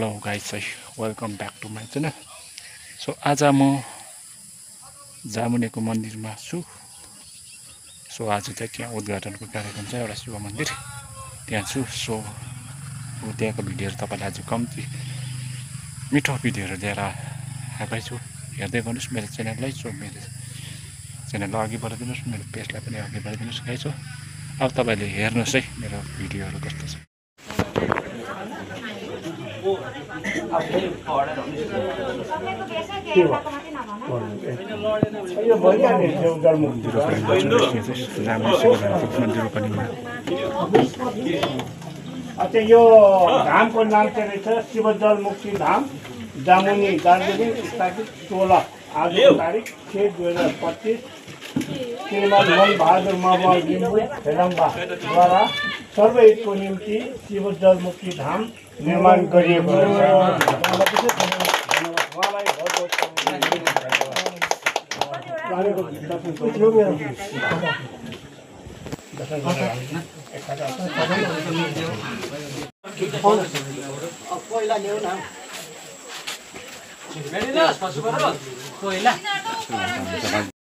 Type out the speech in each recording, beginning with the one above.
Hello guys, welcome back to my channel. So आज म जामुनेको मन्दिरमा छु। सो आज चाहिँ त्यहाँ उद्घाटनको कार्यक्रम छ, एउटा शिव मन्दिर त्यहाँ छु। सो त्यहाँको भिडियोहरू तपाईँलाई आज कम्ती मिठो भिडियोहरू लिएर आएकै छु। हेर्दै गर्नुहोस् मेरो च्यानललाई। सो मेरो च्यानललाई अघि बढाइदिनुहोस्, मेरो पेजलाई पनि अघि बढाइदिनुहोस् गाइस। हो अब तपाईँले हेर्नुहोस् है मेरो भिडियोहरू कस्तो छ। अच्छा, यो धामको नाम चाहिँ रहेछ शिवजल मुक्ति धाम, जामुनी, दार्जिलिङ, स्थापित 16 आजको तारिक 6 2025 श्रीमान मन बहादुर मगर लिम्बू हेलम्बाद्वारा सर्वहितको निम्ति शिवजल मुक्ति धाम निर्माण गरिएको छ। पहिला ल्याउ न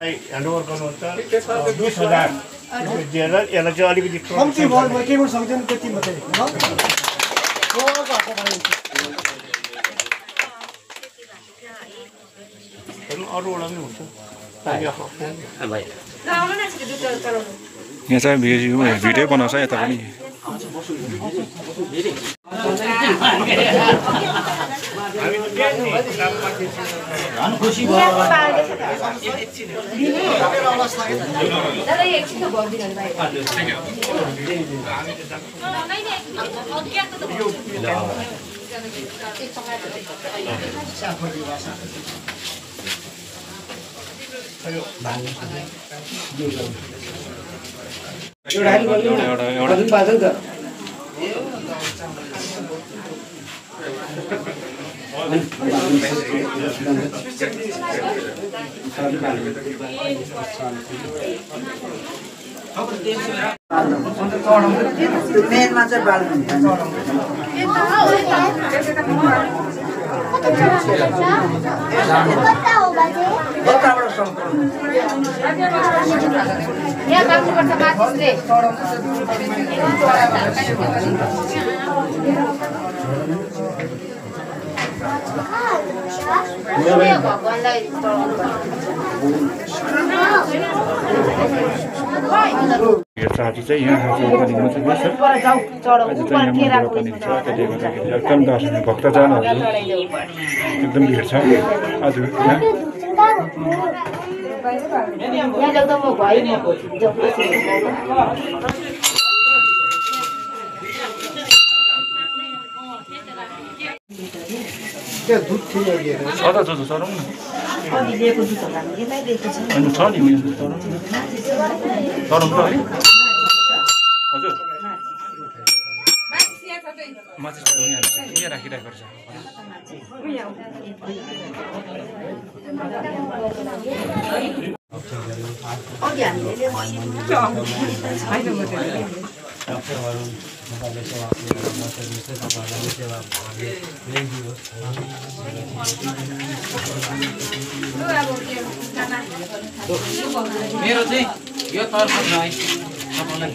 ह्यान्डओभर गर्नुहुन्छ 20,000 दिएर यसलाई चाहिँ अलिकति कम्ती भयो, केही पनि सक्दैन त्यति मात्रै। अरूवटा पनि हुन्छ यहाँ चाहिँ भिडियो बनाउँछ यता पनि। मेनमा चाहिँ बाल्नु साथी चाहिँ यहाँ रोपनीमा चाहिँ आज चाहिँ यहाँ रोपनी छ, त्यसले गर्दाखेरि एकदम दर्शन भक्तजनहरू एकदम भिड छ आज यहाँ। सदा जो चलाउँ न अनि छ नि उयो चलाउँ त है। हजुर म चाहिँ यहाँ राखिरहेको छ। मेरो चाहिँ यो तर्फ छ है तपाईँलाई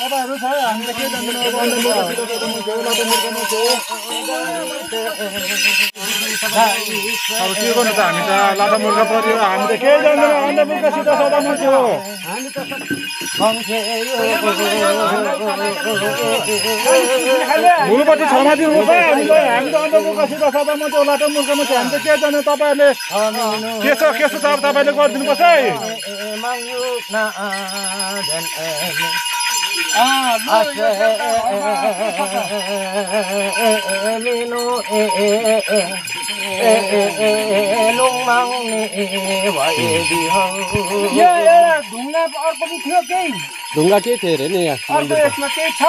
तपाईँहरू छ हामी त के जान्दैनौँ अब के गर्नु त हामी त लाटा मुर्गा पर्यो हामी त केही जान्दैनौँ अन्ध मुर्गासित सदा मान्छे हो भुलपट्टि क्षमा दिनुपर्छ हामीलाई हामी त अन्ध मुर्गासित सदा मान्छे हो लाटा मुर्गा मान्छे हामी त के जान्दैनौँ तपाईँहरूले केसो छ अब तपाईँले गरिदिनुपर्छ है ढुङ्गा के थियो अरे नि यहाँ यसमा केही छ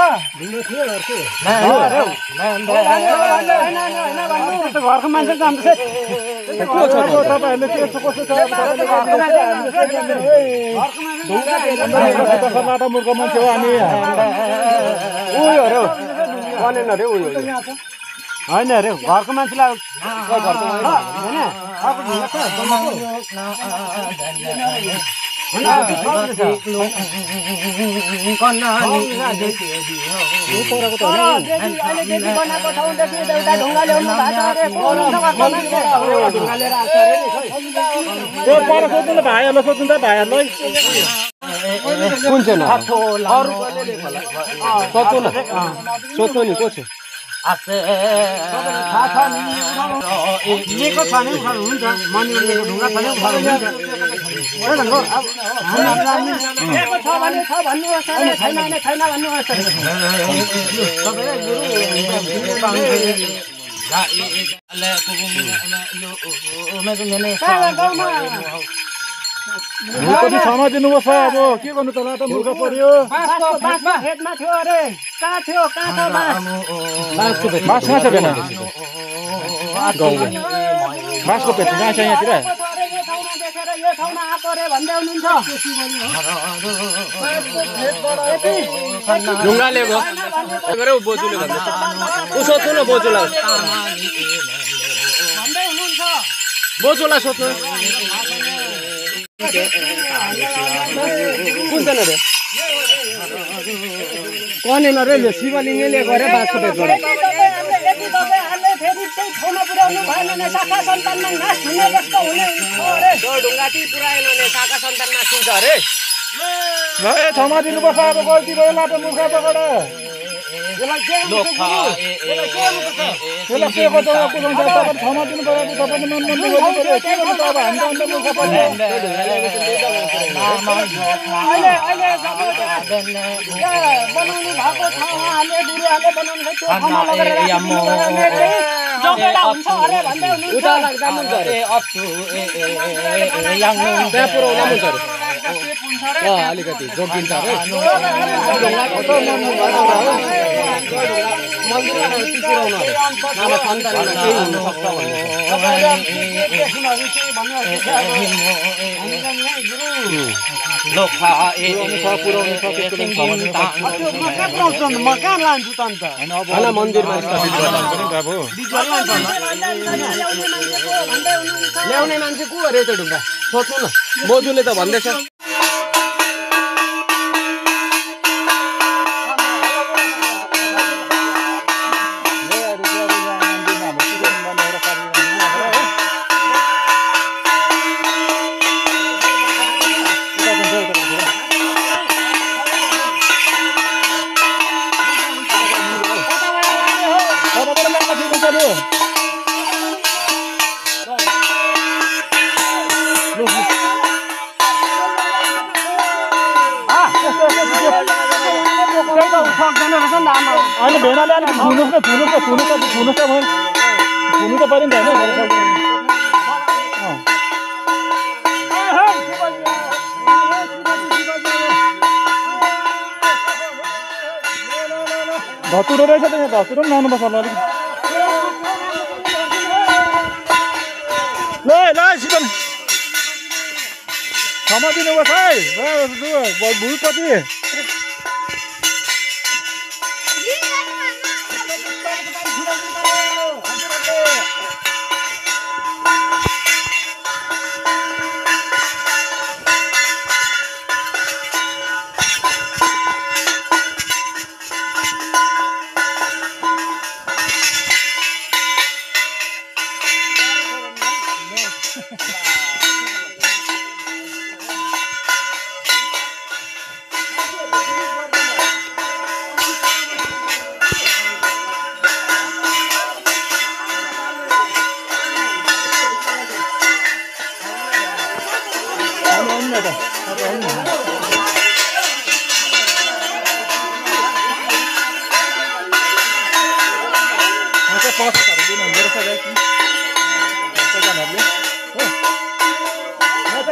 घरको मान्छे जान्छ तपाईँहरूले के छ कसो छ लाटा मुर्गा मान्छे हो हामी उयो अरे बनेन अरे उयो होइन अरे घरको मान्छेलाई भाइहरूलाई सोध्नु त भाइहरूलाई कुन चाहिँ सोध्नु नि को छ लिएको छ भने उखाल्नु हुन्छ मनी लिएको ढुङ्गा छ भने उखाल्नु हुन्छ छ भने छ भन्नुहोस् छैन भने छैन भन्नुहोस् भुलपट्टि क्षमा दिनुपर्छ अब के गर्नु त लाटा मुर्गा पर्यो खेतमा थियो अरे कहाँ थियो कहाँ छ बाँस कहाँ छ बेला बाँसको पेट कहाँ छ यहाँतिर यो ठाउँमा आएको अरे भन्दै हुनुहुन्छ ढुङ्गा लिएको बोजूले भन्दैछ उसो सोध्नु न बोजूलाई भन्दै हुनुहुन्छ बोजूलाई सोध्नु कुन चाहिँ अरे कनेन अरे शिवलिङ्गले लिएको अरे बाँसको पेटबाट फेरि त्यही ठाउँमा पुर्याउनु भएन भने शाखा सन्तानमा नाश हुने जस्तो हुने अरे ढुङ्गा ती पुऱ्याएन भने शाखा सन्तान नासिन्छ अरे क्षमा दिनुपर्छ अब गल्ती भयो लाटा मुर्खाबाट त्यसलाई के गर्छ क्षमा दिनु पऱ्यो तपाईँले मनमन्दी गर्नु पऱ्यो के गर्नु त अब हामी त अन्त मुर्खा पर्छ बनाउनु भएको ठाउँले गुरुहरूले बनाउनु त्यो ठाउँमा लगेर जगेडा हुन्छ अरे भन्दै हुनुहुन्छ उता लाग्दा हुन्छ अरे त्यहाँ पुऱ्याउँदा हुन्छ अरे अलिकति जोगिन्छ अरे मन्दिरमा पुऱ्याउनु नभए सन्तानमा केही हुनसक्छ म कहाँ लान्छु त अन्त मन्दिरमा ल्याउने मान्छे को अरे त ढुङ्गा सोध्नु न बोजूले त भन्दैछ अहिले भेडाले अलिक धुनुहोस् त धुनु त पऱ्यो नि त होइन धतुरो रहेछ त यहाँ धतुरो पनि लाउनुपर्छ होला अलिक ल सिकन क्षमा दिनुपर्छ है भुलपट्टि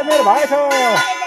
मेरो भाइ छ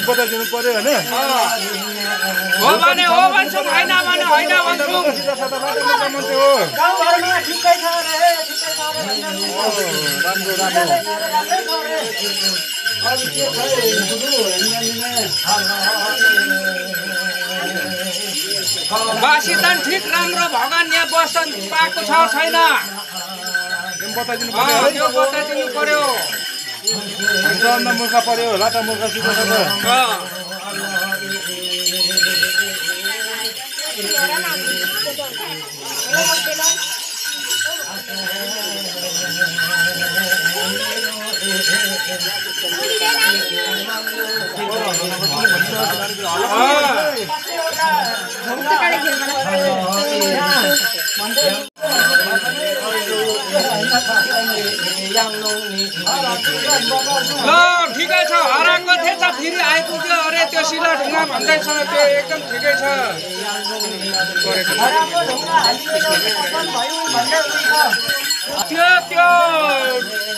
बताइदिनु पर्यो होइन हो भने हो भन्छु होइन भने होइन भन्छु गाउँघरमा ठिकै छ रे ठिकै छ रे बासितन ठिक राम्रो भगवान यहाँ बस्न पाएको छ छैन बताइदिनु त्यो बताइदिनु पर्यो मुर्खा पर्यो लाटा मुर्खा सिधो ल ठिकै छ हराएको थिएछ फेरि आइपुग्यो अरे त्यो सिला ढुङ्गा भन्दैछ त्यो एकदम ठिकै छ त्यो त्यो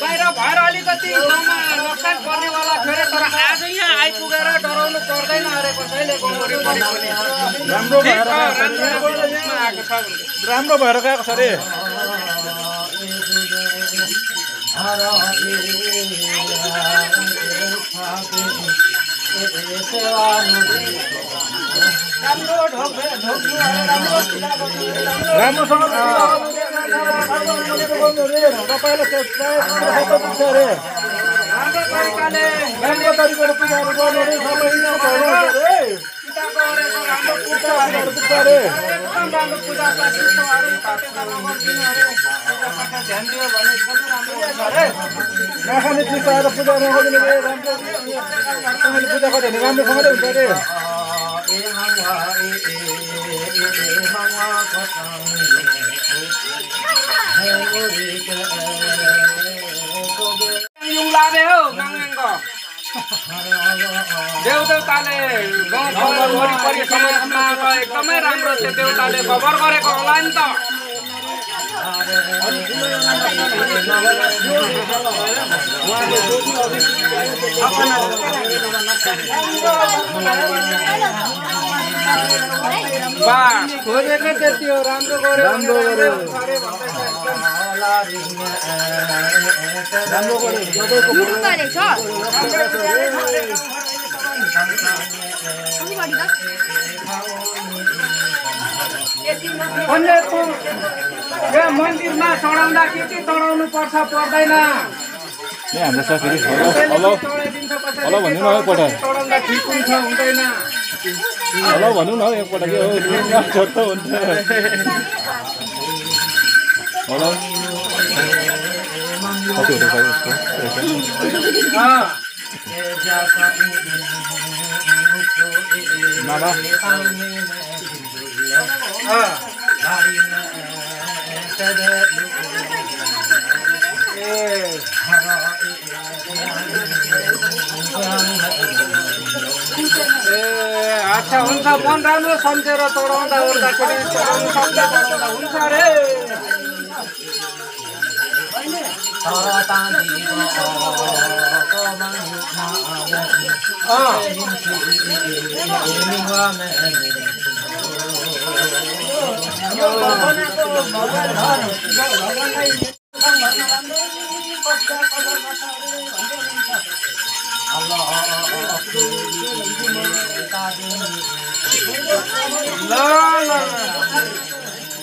बाहिर भएर अलिकति गाउँमा नोक्सान पर्नेवाला थियो अरे तर आज यहाँ आइपुगेर डराउनु पर्दैन अरे कसैले राम्रो भएर गएको छ अरे राम्रोसँग राम्रो तरिकाले पूजाहरू गर्नु अरे नखाने चिज आएर पूजा नगरिदिनु राम्रो पूजा गर्यो भने राम्रोसँगले हुन्छ अरे देउताले गाउँ वरिपरि समाजमा एकदमै राम्रो थियो देउताले खबर गरेको होला नि त खोजेको त्यति हो राम्रो गर्यो मन्दिरमा चढाउँदा के चढाउनु पर्छ पर्दैन हाम्रो साथीहरू हेलो भन्नु न एकपल्ट चढाउँदा ठिक हुन्छ हुँदैन हेलो भन्नु न एकपल्ट के हो छोटो हुन्छ हेलो कति हुन्छ नाला अच्छा हुन्छ मन राम्रो सम्झेर चढाउँदा ओर्दाखेरि चढाउनु सक्दा चढाउँदा हुन्छ अरे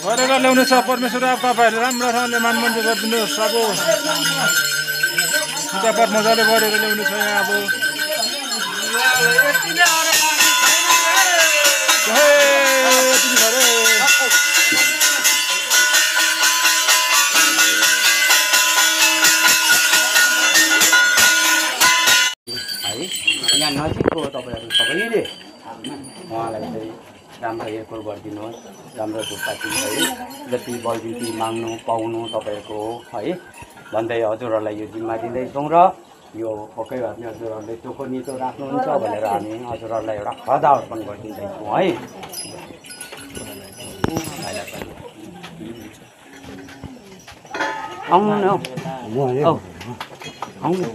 गरेर ल्याउनु छ परमेश्वर अब तपाईँहरूले राम्रोसँगले मानमन्दिर गरिदिनुहोस् अब पूजापाठ मजाले गरेर ल्याउनु छ यहाँ अब यहाँ नजिकको तपाईँहरू सबैले उहाँलाई चाहिँ राम्रो हेरकोर गरिदिनुहोस्, राम्रो धुपपाती है जति बलबिन्ती माग्नु पाउनु तपाईँहरूको हो है भन्दै हजुरहरूलाई यो जिम्मा दिँदैछौँ र यो पक्कै भए हजुरहरूले चोखो निचो राख्नुहुन्छ भनेर हामी हजुरहरूलाई एउटा खदा अर्पण गरिदिँदैछौँ है। आउनु न आउनु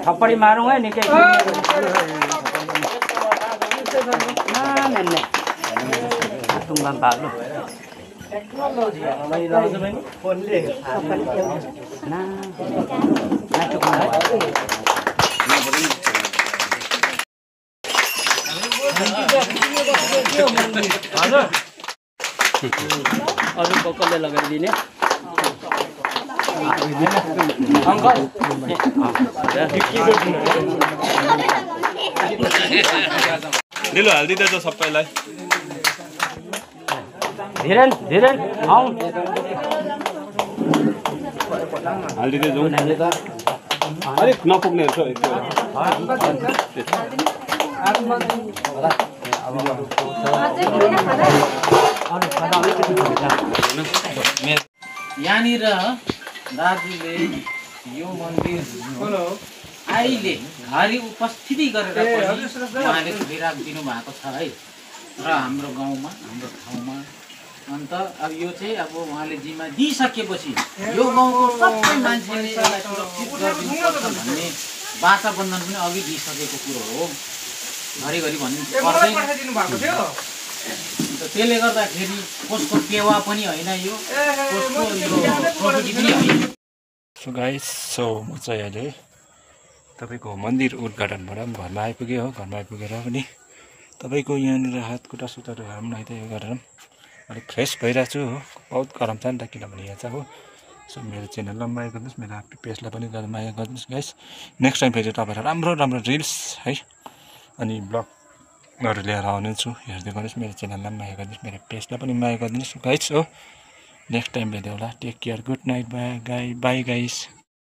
थप्पडी मारौँ है निकै टुङ्गा पाल्नु अरू कसले लगाइदिने दिलो हालिदिँदैछ सबैलाई धीरेन धीरेन आऊ हालिदिँदै जाउँ अलिक नपुग्ने यहाँनिर दाजुले यो मन्दिर अहिले घरि उपस्थिति गरेर पनि उहाँले छोडिराखिदिनु भएको छ है र हाम्रो गाउँमा हाम्रो ठाउँमा। अन्त अब यो चाहिँ अब उहाँले जिम्मा दिइसकेपछि यो गाउँको सबै मान्छेले यसलाई सुरक्षित गरिदिनुपर्छ भन्ने वातावरण पनि अघि दिइसकेको कुरो हो। घरिघरि भन्नु पर्दैन। त्यसले गर्दाखेरि कसको टेवा पनि होइन यो, कसको यो प्रकृति पनि होइन। सो गाइस, सो म चाहिँ अहिले तपाईँको मन्दिर उद्घाटनबाट पनि घरमा आइपुगेँ हो। घरमा आइपुगेर पनि तपाईँको यहाँनिर हातखुट्टा सुत्ताहरू हार्नु त यो गरेर अलिक फ्रेस भइरहेको छु हो। बहुत गरम छ नि त, किनभने यहाँ चाहिँ हो। सो मेरो च्यानललाई माया गरिदिनुहोस्, मेरो आफ्नो पेजलाई पनि माया गरिदिनुहोस् गाइस। नेक्स्ट टाइम फेरि तपाईँहरू राम्रो राम्रो रिल्स है अनि ब्लगहरू लिएर आउने छु, हेर्दै गर्नुहोस्। मेरो च्यानललाई माया गरिदिनुहोस्, मेरो पेजलाई पनि माया गरिदिनुहोस् गाइस हो। नेक्स्ट टाइम भेट्यो होला। Take care, good night, bye guys.